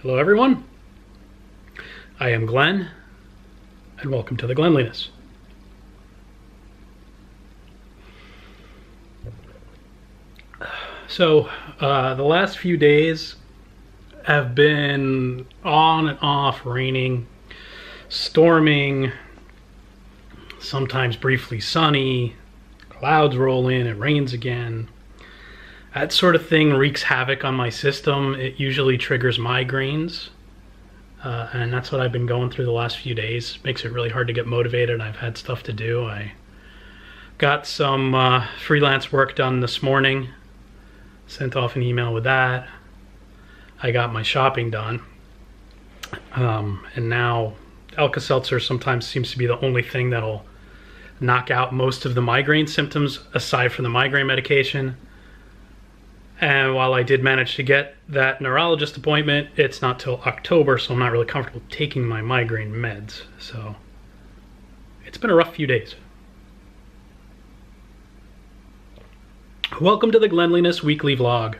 Hello everyone, I am Glenn, and welcome to the Glenliness. So, the last few days have been on and off raining, storming, sometimes briefly sunny, clouds roll in, it rains again. That sort of thing wreaks havoc on my system. It usually triggers migraines, and that's what I've been going through the last few days. Makes it really hard to get motivated. I've had stuff to do. I got some freelance work done this morning, sent off an email with that. I got my shopping done, and now Alka-Seltzer sometimes seems to be the only thing that'll knock out most of the migraine symptoms aside from the migraine medication. And while I did manage to get that neurologist appointment, it's not till October, so I'm not really comfortable taking my migraine meds. So it's been a rough few days. Welcome to the Glenliness Weekly Vlog.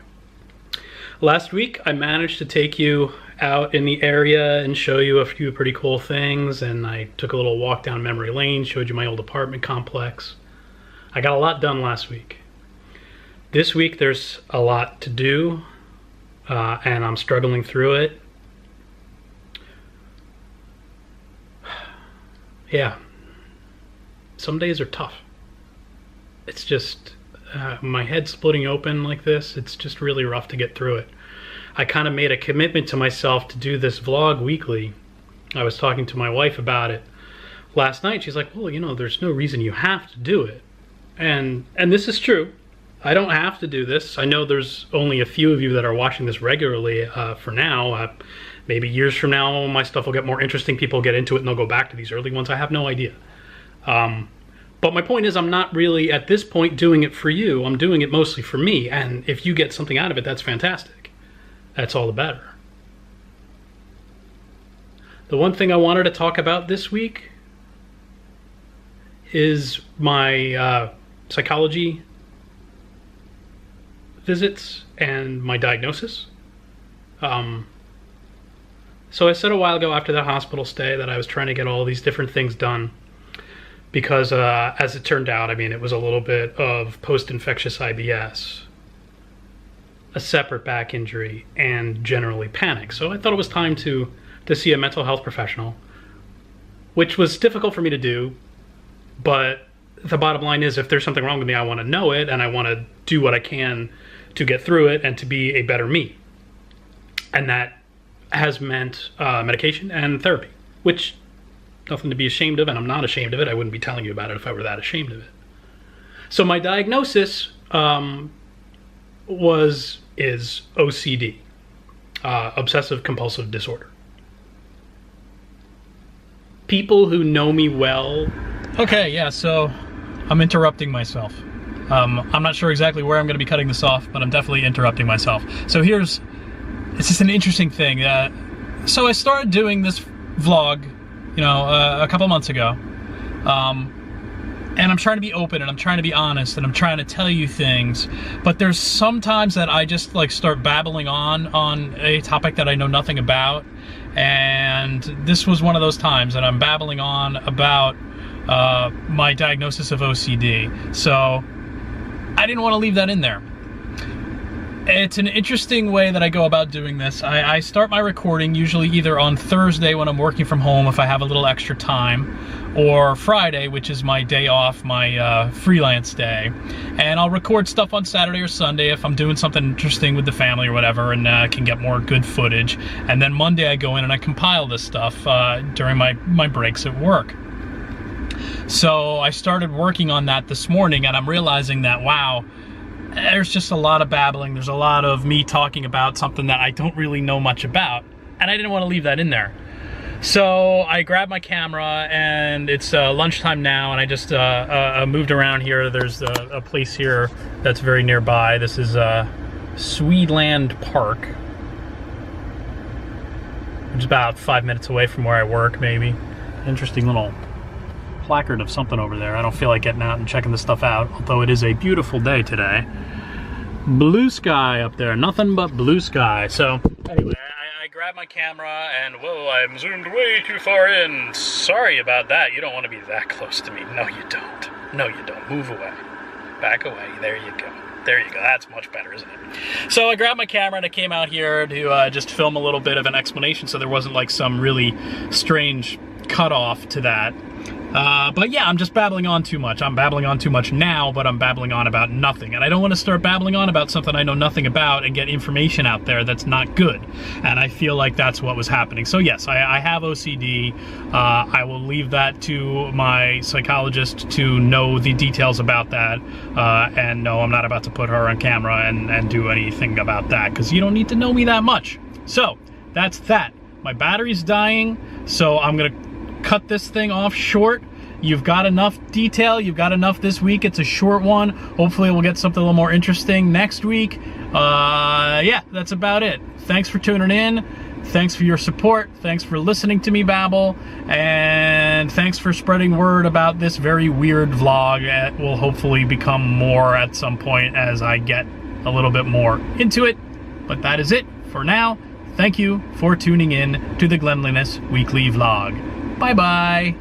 Last week I managed to take you out in the area and show you a few pretty cool things, and I took a little walk down memory lane, showed you my old apartment complex. I got a lot done last week. This week there's a lot to do, and I'm struggling through it. Yeah, some days are tough. It's just, my head's splitting open like this. It's just really rough to get through it. I kind of made a commitment to myself to do this vlog weekly. I was talking to my wife about it last night. She's like, well, you know, there's no reason you have to do it. And this is true. I don't have to do this. I know there's only a few of you that are watching this regularly for now. Maybe years from now, my stuff will get more interesting. People get into it and they'll go back to these early ones. I have no idea. But my point is, I'm not really, at this point, doing it for you. I'm doing it mostly for me. And if you get something out of it, that's fantastic. That's all the better. The one thing I wanted to talk about this week is my psychology visits and my diagnosis. So I said a while ago after that hospital stay that I was trying to get all these different things done because as it turned out, I mean, it was a little bit of post-infectious IBS, a separate back injury, and generally panic. So I thought it was time to see a mental health professional, which was difficult for me to do, but the bottom line is, if there's something wrong with me, I want to know it, and I want to do what I can to get through it and to be a better me. And that has meant medication and therapy, which nothing to be ashamed of, and I'm not ashamed of it. I wouldn't be telling you about it if I were that ashamed of it. So my diagnosis is OCD, obsessive compulsive disorder. People who know me well. Okay, yeah, so I'm interrupting myself. I'm not sure exactly where I'm going to be cutting this off, but I'm definitely interrupting myself. So it's just an interesting thing. So I started doing this vlog, you know, a couple months ago. And I'm trying to be open, and I'm trying to be honest, and I'm trying to tell you things. But there's sometimes that I just like start babbling on a topic that I know nothing about. And this was one of those times that I'm babbling on about my diagnosis of OCD. So I didn't want to leave that in there. It's an interesting way that I go about doing this. I start my recording usually either on Thursday when I'm working from home if I have a little extra time, or Friday, which is my day off, my freelance day. And I'll record stuff on Saturday or Sunday if I'm doing something interesting with the family or whatever, and can get more good footage. And then Monday I go in and I compile this stuff during my breaks at work. So I started working on that this morning, and I'm realizing that, wow, there's just a lot of babbling. There's a lot of me talking about something that I don't really know much about, and I didn't want to leave that in there. So I grabbed my camera, and it's lunchtime now, and I just moved around here. There's a place here that's very nearby. This is Swedeland Park, which is about 5 minutes away from where I work, maybe. Interesting little placard of something over there. I don't feel like getting out and checking this stuff out, although it is a beautiful day today. Blue sky up there, nothing but blue sky. So anyway, I grabbed grabbed my camera and, whoa, I'm zoomed way too far in. Sorry about that. You don't want to be that close to me. No, you don't. No, you don't. Move away. Back away. There you go. There you go. That's much better, isn't it? So I grabbed my camera and I came out here to just film a little bit of an explanation so there wasn't like some really strange cutoff to that. But yeah, I'm just babbling on too much. I'm babbling on too much now, but I'm babbling on about nothing. And I don't want to start babbling on about something I know nothing about and get information out there that's not good. And I feel like that's what was happening. So yes, I have OCD. I will leave that to my psychologist to know the details about that. And no, I'm not about to put her on camera and do anything about that, because you don't need to know me that much. So that's that. My battery's dying, so I'm gonna cut this thing off short. You've got enough detail, you've got enough this week. It's a short one. Hopefully we'll get something a little more interesting next week. Yeah, that's about it. Thanks for tuning in. Thanks for your support. Thanks for listening to me babble. And thanks for spreading word about this very weird vlog. It will hopefully become more at some point as I get a little bit more into it. But that is it for now. Thank you for tuning in to the Glenliness Weekly Vlog. Bye-bye.